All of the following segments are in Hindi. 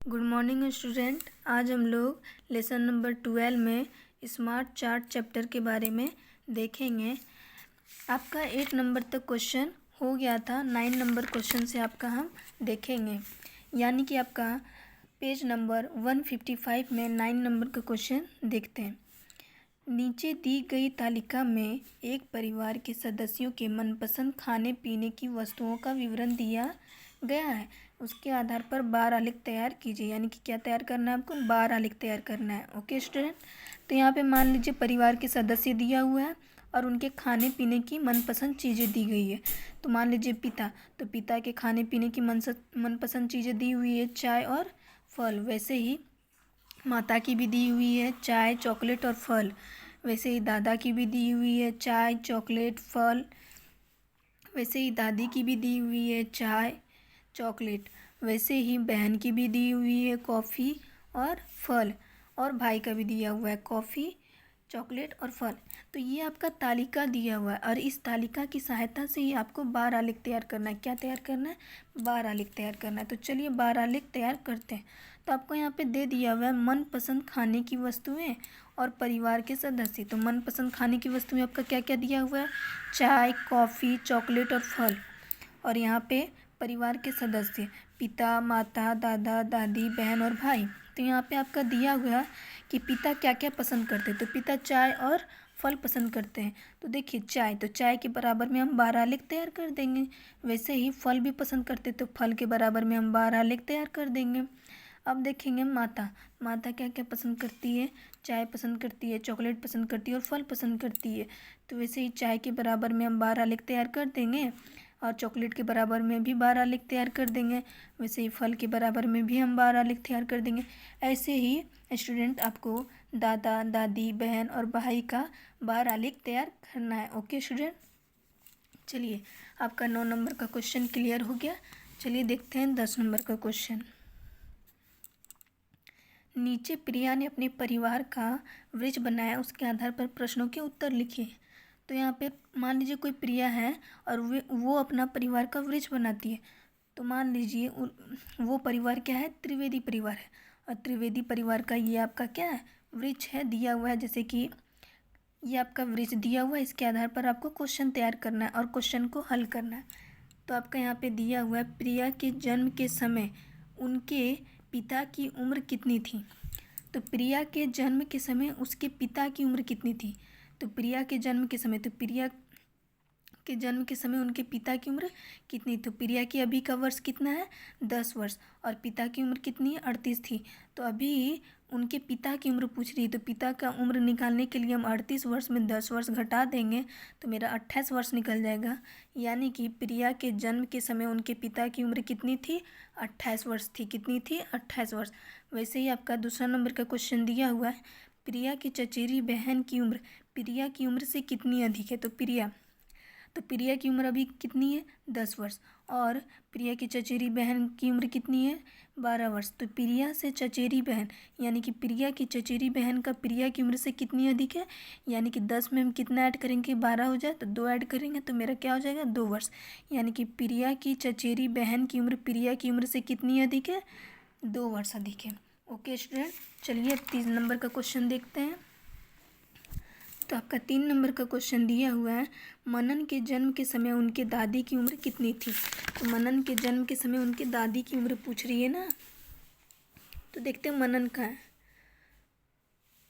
Good morning student. आज हम लोग लेसन नंबर 12 में स्मार्ट चार्ट चैप्टर के बारे में देखेंगे। आपका 8 नंबर तक क्वेश्चन हो गया था, 9 नंबर क्वेश्चन से आपका हम देखेंगे। यानी कि आपका पेज नंबर 155 में 9 नंबर का क्वेश्चन देखते हैं। नीचे दी गई तालिका में एक परिवार के सदस्यों के मनपसंद खाने पीने की वस्तुओं का विवरण दिया गया है। उसके आधार पर बार आलेख तैयार कीजिए। यानी कि क्या तैयार करना है आपको? बार आलेख तैयार करना है। ओके स्टूडेंट, तो यहाँ पे मान लीजिए परिवार के सदस्य दिया हुआ है और उनके खाने पीने की मनपसंद चीज़ें दी गई है। तो मान लीजिए पिता, तो पिता के खाने पीने की मनपसंद चीज़ें दी हुई है चाय और फल। वैसे ही माता की भी दी हुई है चाय, चॉकलेट और फल। वैसे ही दादा की भी दी हुई है चाय, चॉकलेट, फल। वैसे ही दादी की भी दी हुई है चाय, चॉकलेट। वैसे ही बहन की भी दी हुई है कॉफ़ी और फल, और भाई का भी दिया हुआ है कॉफ़ी, चॉकलेट और फल। तो ये आपका तालिका दिया हुआ है और इस तालिका की सहायता से ही आपको बार आलेख तैयार करना है। क्या तैयार करना है? बार आलेख तैयार करना है। तो चलिए बार आलेख तैयार करते हैं। तो आपको यहाँ पे दे दिया हुआ है मनपसंद खाने की वस्तुएं और परिवार के सदस्य। तो मनपसंद खाने की वस्तुएं आपका क्या क्या दिया हुआ है? चाय, कॉफ़ी, चॉकलेट और फल। और यहाँ पे परिवार के सदस्य पिता, माता, दादा, दादी, बहन और भाई। तो यहाँ पे आपका दिया हुआ है कि पिता क्या क्या पसंद करते हैं। तो पिता चाय और फल पसंद करते हैं। तो देखिए चाय, तो चाय के बराबर में हम बार आलेख तैयार कर देंगे। वैसे ही फल भी पसंद करते हैं, तो फल के बराबर में हम बार आलेख तैयार कर देंगे। अब देखेंगे माता, माता क्या क्या पसंद करती है? चाय पसंद करती है, चॉकलेट पसंद करती है और फल पसंद करती है। तो वैसे ही चाय के बराबर में हम बार आलेख तैयार कर देंगे और चॉकलेट के बराबर में भी बार आलेख तैयार कर देंगे। वैसे ही फल के बराबर में भी हम बार आलेख तैयार कर देंगे। ऐसे ही स्टूडेंट आपको दादा, दादी, बहन और भाई का बार आलेख तैयार करना है। ओके स्टूडेंट, चलिए आपका 9 नंबर का क्वेश्चन क्लियर हो गया। चलिए देखते हैं 10 नंबर का क्वेश्चन। नीचे प्रिया ने अपने परिवार का वृत्त बनाया, उसके आधार पर प्रश्नों के उत्तर लिखिए। तो यहाँ पे मान लीजिए कोई प्रिया है और वो अपना परिवार का वृत्त बनाती है। तो मान लीजिए वो परिवार क्या है? त्रिवेदी परिवार है। और त्रिवेदी परिवार का ये आपका क्या है? वृत्त है, दिया हुआ है। जैसे कि ये आपका वृत्त दिया हुआ है, इसके आधार पर आपको क्वेश्चन तैयार करना है और क्वेश्चन को हल करना है। तो आपका यहाँ पे दिया हुआ है प्रिया के जन्म के समय उनके पिता की उम्र कितनी थी। तो प्रिया के जन्म के समय उसके पिता की उम्र कितनी थी? तो प्रिया के जन्म के समय, तो प्रिया के जन्म के समय उनके पिता की उम्र कितनी? तो प्रिया की अभी का वर्ष कितना है? 10 वर्ष। और पिता की उम्र कितनी है? 38 थी। तो अभी उनके पिता की उम्र पूछ रही है, तो पिता का उम्र निकालने के लिए हम 38 वर्ष में 10 वर्ष घटा देंगे तो मेरा 28 वर्ष निकल जाएगा। यानी कि प्रिया के जन्म के समय उनके पिता की उम्र कितनी थी? 28 वर्ष थी। कितनी थी? 28 वर्ष। वैसे ही आपका दूसरा नंबर का क्वेश्चन दिया हुआ है प्रिया की चचेरी बहन की उम्र प्रिया की उम्र से कितनी अधिक है। तो प्रिया की उम्र अभी कितनी है? 10 वर्ष। और प्रिया की चचेरी बहन की उम्र कितनी है? 12 वर्ष। तो प्रिया से चचेरी बहन, यानी कि प्रिया की चचेरी बहन का प्रिया की उम्र से कितनी अधिक है? यानी कि 10 में हम कितना ऐड करेंगे? 12 हो जाए तो 2 ऐड करेंगे तो मेरा क्या हो जाएगा? 2 वर्ष। यानी कि प्रिया की चचेरी बहन की उम्र प्रिया की उम्र से कितनी अधिक है? 2 वर्ष अधिक है। ओके स्टूडेंट, चलिए अब 3 नंबर का क्वेश्चन देखते हैं। तो आपका 3 नंबर का क्वेश्चन दिया हुआ है मनन के जन्म के समय उनके दादी की उम्र कितनी थी। तो मनन के जन्म के समय उनके दादी की उम्र पूछ रही है ना। तो देखते हैं मनन का है।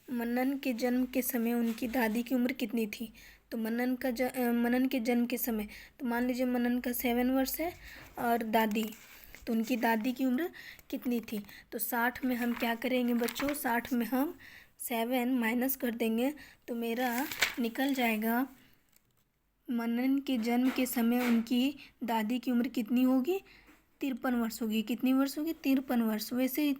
मनन के जन्म के समय उनकी दादी की उम्र कितनी थी। तो मनन के जन्म के समय, तो मान लीजिए मनन का 7 वर्ष है और दादी, तो उनकी दादी की उम्र कितनी थी। तो 60 में हम क्या करेंगे बच्चों? 60 में हम 7 माइनस कर देंगे तो मेरा निकल जाएगा मनन के जन्म के समय उनकी दादी की उम्र कितनी होगी? 53 वर्ष होगी। कितनी वर्ष होगी? 53 वर्ष। वैसे ही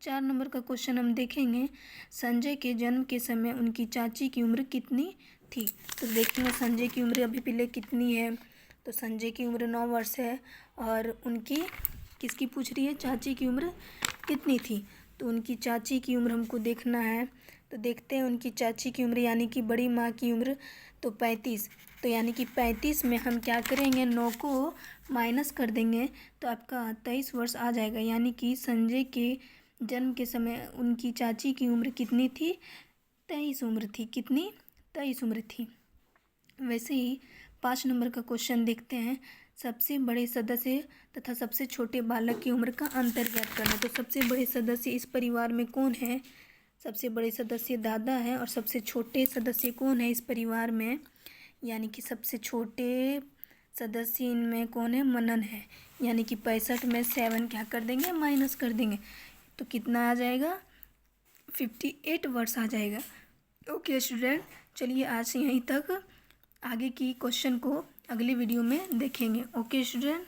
4 नंबर का क्वेश्चन हम देखेंगे संजय के जन्म के समय उनकी चाची की उम्र कितनी थी। तो देखेंगे संजय की उम्र अभी पहले कितनी है। तो संजय की उम्र 9 वर्ष है और उनकी किसकी पूछ रही है? चाची की उम्र कितनी थी। तो उनकी चाची की उम्र हमको देखना है। तो देखते हैं उनकी चाची की उम्र यानी कि बड़ी माँ की उम्र, तो 35। तो यानी कि 35 में हम क्या करेंगे, 9 को माइनस कर देंगे तो आपका 23 वर्ष आ जाएगा। यानी कि संजय के जन्म के समय उनकी चाची की उम्र कितनी थी, 23 उम्र थी। कितनी, 23 उम्र थी। वैसे ही 5 नंबर का क्वेश्चन देखते हैं। सबसे बड़े सदस्य तथा सबसे छोटे बालक की उम्र का अंतर ज्ञात करना। तो सबसे बड़े सदस्य इस परिवार में कौन है, सबसे बड़े सदस्य दादा है और सबसे छोटे सदस्य कौन है इस परिवार में, यानी कि सबसे छोटे सदस्य इनमें कौन है, मनन है। यानी कि 65 में 7 क्या कर देंगे, माइनस कर देंगे तो कितना आ जाएगा, 58 वर्ष आ जाएगा। ओके स्टूडेंट, चलिए आज से यहीं तक, आगे की क्वेश्चन को अगली वीडियो में देखेंगे। Okay student.